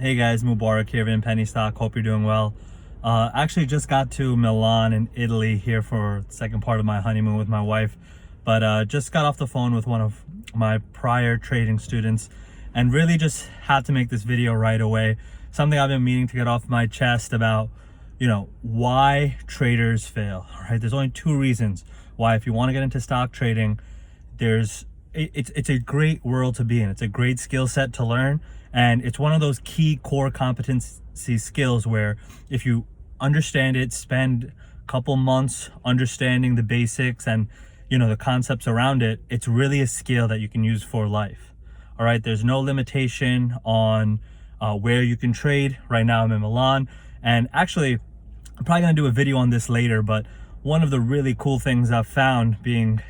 Hey guys, Mubarak here in Penny Stock. Hope you're doing well. Actually just got to Milan in Italy here for the second part of my honeymoon with my wife, but just got off the phone with one of my prior trading students and really just had to make this video right away. Something I've been meaning to get off my chest about, why traders fail. All right, there's only two reasons why. If you want to get into stock trading, it's a great world to be in. It's a great skill set to learn, and it's one of those key core competency skills where if you understand it, spend a couple months understanding the basics and the concepts around it, it's really a skill that you can use for life. All right, there's no limitation on where you can trade. Right now I'm in Milan, and actually I'm probably gonna do a video on this later, but one of the really cool things I've found being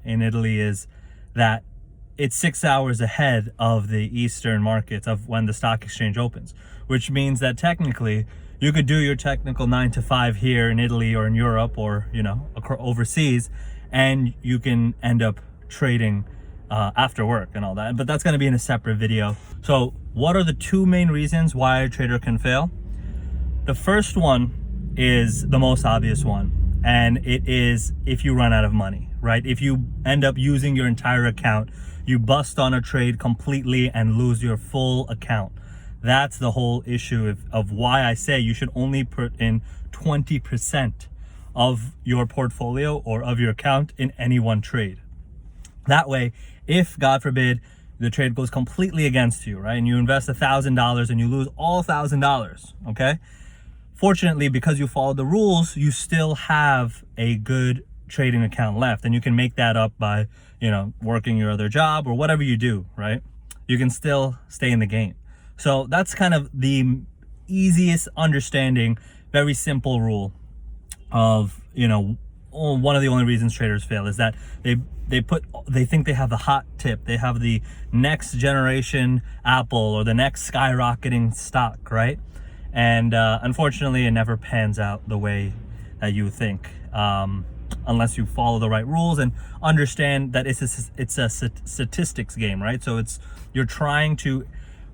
in Italy is that it's 6 hours ahead of the Eastern markets of when the stock exchange opens, which means that technically you could do your technical 9 to 5 here in Italy or in Europe or overseas, and you can end up trading after work and all that. But that's going to be in a separate video. So what are the two main reasons why a trader can fail? The first one is the most obvious one, and it is if you run out of money, right? If you end up using your entire account, you bust on a trade completely and lose your full account. That's the whole issue of why I say you should only put in 20% of your portfolio or of your account in any one trade. That way, if God forbid the trade goes completely against you, right, and you invest $1,000 and you lose all $1,000, okay? Fortunately, because you follow the rules, you still have a good trading account left, and you can make that up by working your other job or whatever you do, right? You can still stay in the game. So that's kind of the easiest understanding, very simple rule of one of the only reasons traders fail is that they think they have the hot tip, they have the next generation Apple or the next skyrocketing stock, right? And unfortunately it never pans out the way that you think, unless you follow the right rules and understand that it's a statistics game, right? So you're trying to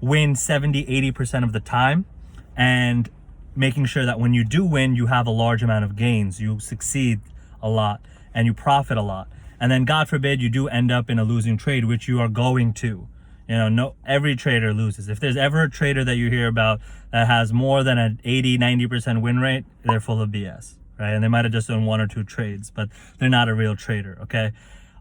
win 70-80% of the time and making sure that when you do win, you have a large amount of gains, you succeed a lot and you profit a lot. And then God forbid you do end up in a losing trade, which you are going to. Every trader loses. If there's ever a trader that you hear about that has more than an 80-90% win rate, they're full of BS. Right? And they might have just done one or two trades, but they're not a real trader, okay?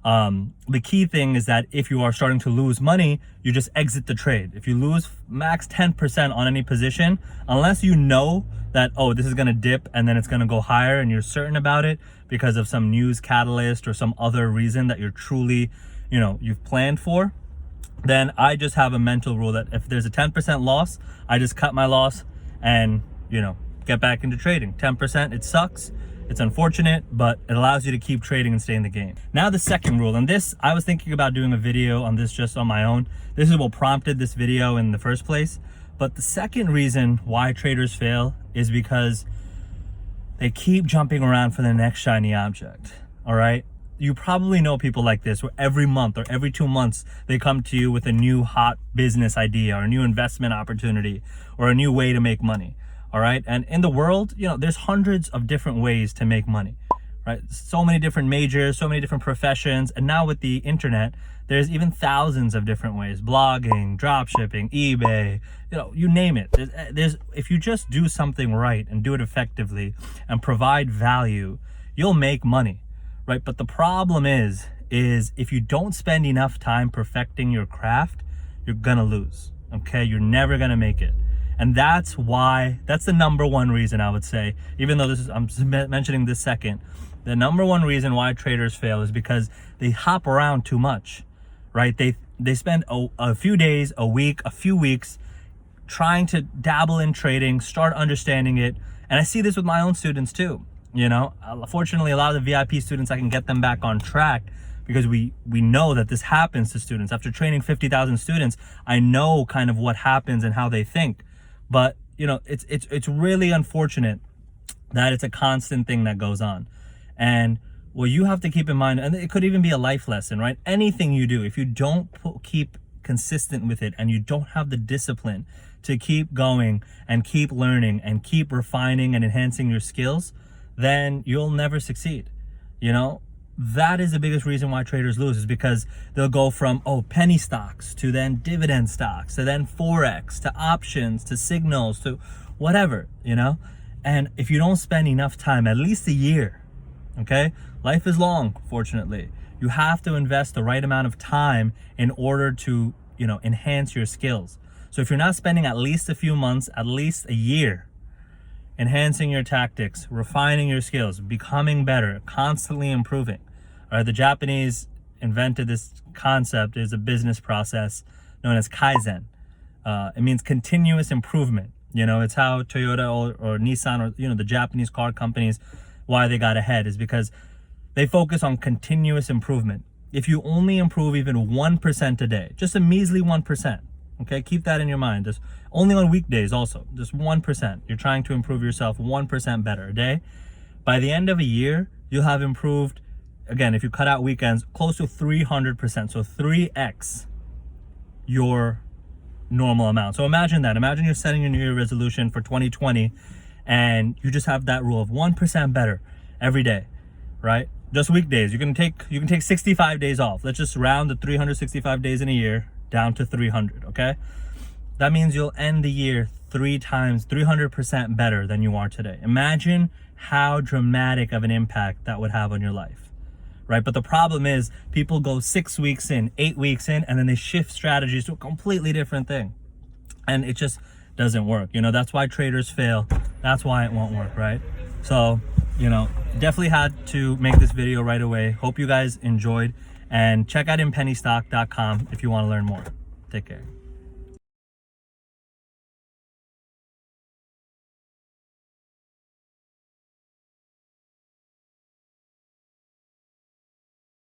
The key thing is that if you are starting to lose money, you just exit the trade. If you lose max 10% on any position, unless you know that, oh, this is gonna dip and then it's gonna go higher and you're certain about it because of some news catalyst or some other reason that you're truly, you've planned for, then I just have a mental rule that if there's a 10% loss, I just cut my loss and, get back into trading. 10%, it sucks, it's unfortunate, but it allows you to keep trading and stay in the game. Now the second rule, and this, I was thinking about doing a video on this just on my own. This is what prompted this video in the first place. But the second reason why traders fail is because they keep jumping around for the next shiny object, all right? You probably know people like this, where every month or every 2 months, they come to you with a new hot business idea or a new investment opportunity or a new way to make money. All right. And in the world, there's hundreds of different ways to make money, right? So many different majors, so many different professions. And now with the internet, there's even thousands of different ways: blogging, drop shipping, eBay, you name it. If you just do something right and do it effectively and provide value, you'll make money, right? But the problem is if you don't spend enough time perfecting your craft, you're going to lose. Okay. You're never going to make it. And that's the number one reason, I would say, even though I'm mentioning this second, the number one reason why traders fail is because they hop around too much, right? They spend a few days, a week, a few weeks trying to dabble in trading, start understanding it. And I see this with my own students too. Fortunately, a lot of the VIP students, I can get them back on track because we know that this happens to students. After training 50,000 students, I know kind of what happens and how they think. But it's really unfortunate that it's a constant thing that goes on. And what you have to keep in mind, and it could even be a life lesson, right? Anything you do, if you don't keep consistent with it and you don't have the discipline to keep going and keep learning and keep refining and enhancing your skills, then you'll never succeed. You know, that is the biggest reason why traders lose, is because they'll go from, penny stocks to then dividend stocks to then Forex to options to signals to whatever, you know? And if you don't spend enough time, at least a year, okay? Life is long, fortunately. You have to invest the right amount of time in order to, enhance your skills. So if you're not spending at least a few months, at least a year, enhancing your tactics, refining your skills, becoming better, constantly improving. All right, the Japanese invented this concept. Is a business process known as Kaizen. It means continuous improvement. It's how Toyota or Nissan or, the Japanese car companies, why they got ahead is because they focus on continuous improvement. If you only improve even 1% a day, just a measly 1%, okay, keep that in your mind. Just only on weekdays also, just 1%. You're trying to improve yourself 1% better a day. By the end of a year, you'll have improved, again, if you cut out weekends, close to 300%. So 3x your normal amount. So imagine that. Imagine you're setting your New Year resolution for 2020 and you just have that rule of 1% better every day, right? Just weekdays. You can take 65 days off. Let's just round the 365 days in a year down to 300, okay? That means you'll end the year 300% better than you are today. Imagine how dramatic of an impact that would have on your life, right? But the problem is people go 6 weeks in, 8 weeks in, and then they shift strategies to a completely different thing. And it just doesn't work. That's why traders fail. That's why it won't work, right? So, definitely had to make this video right away. Hope you guys enjoyed, and check out inpennystock.com if you want to learn more. Take care.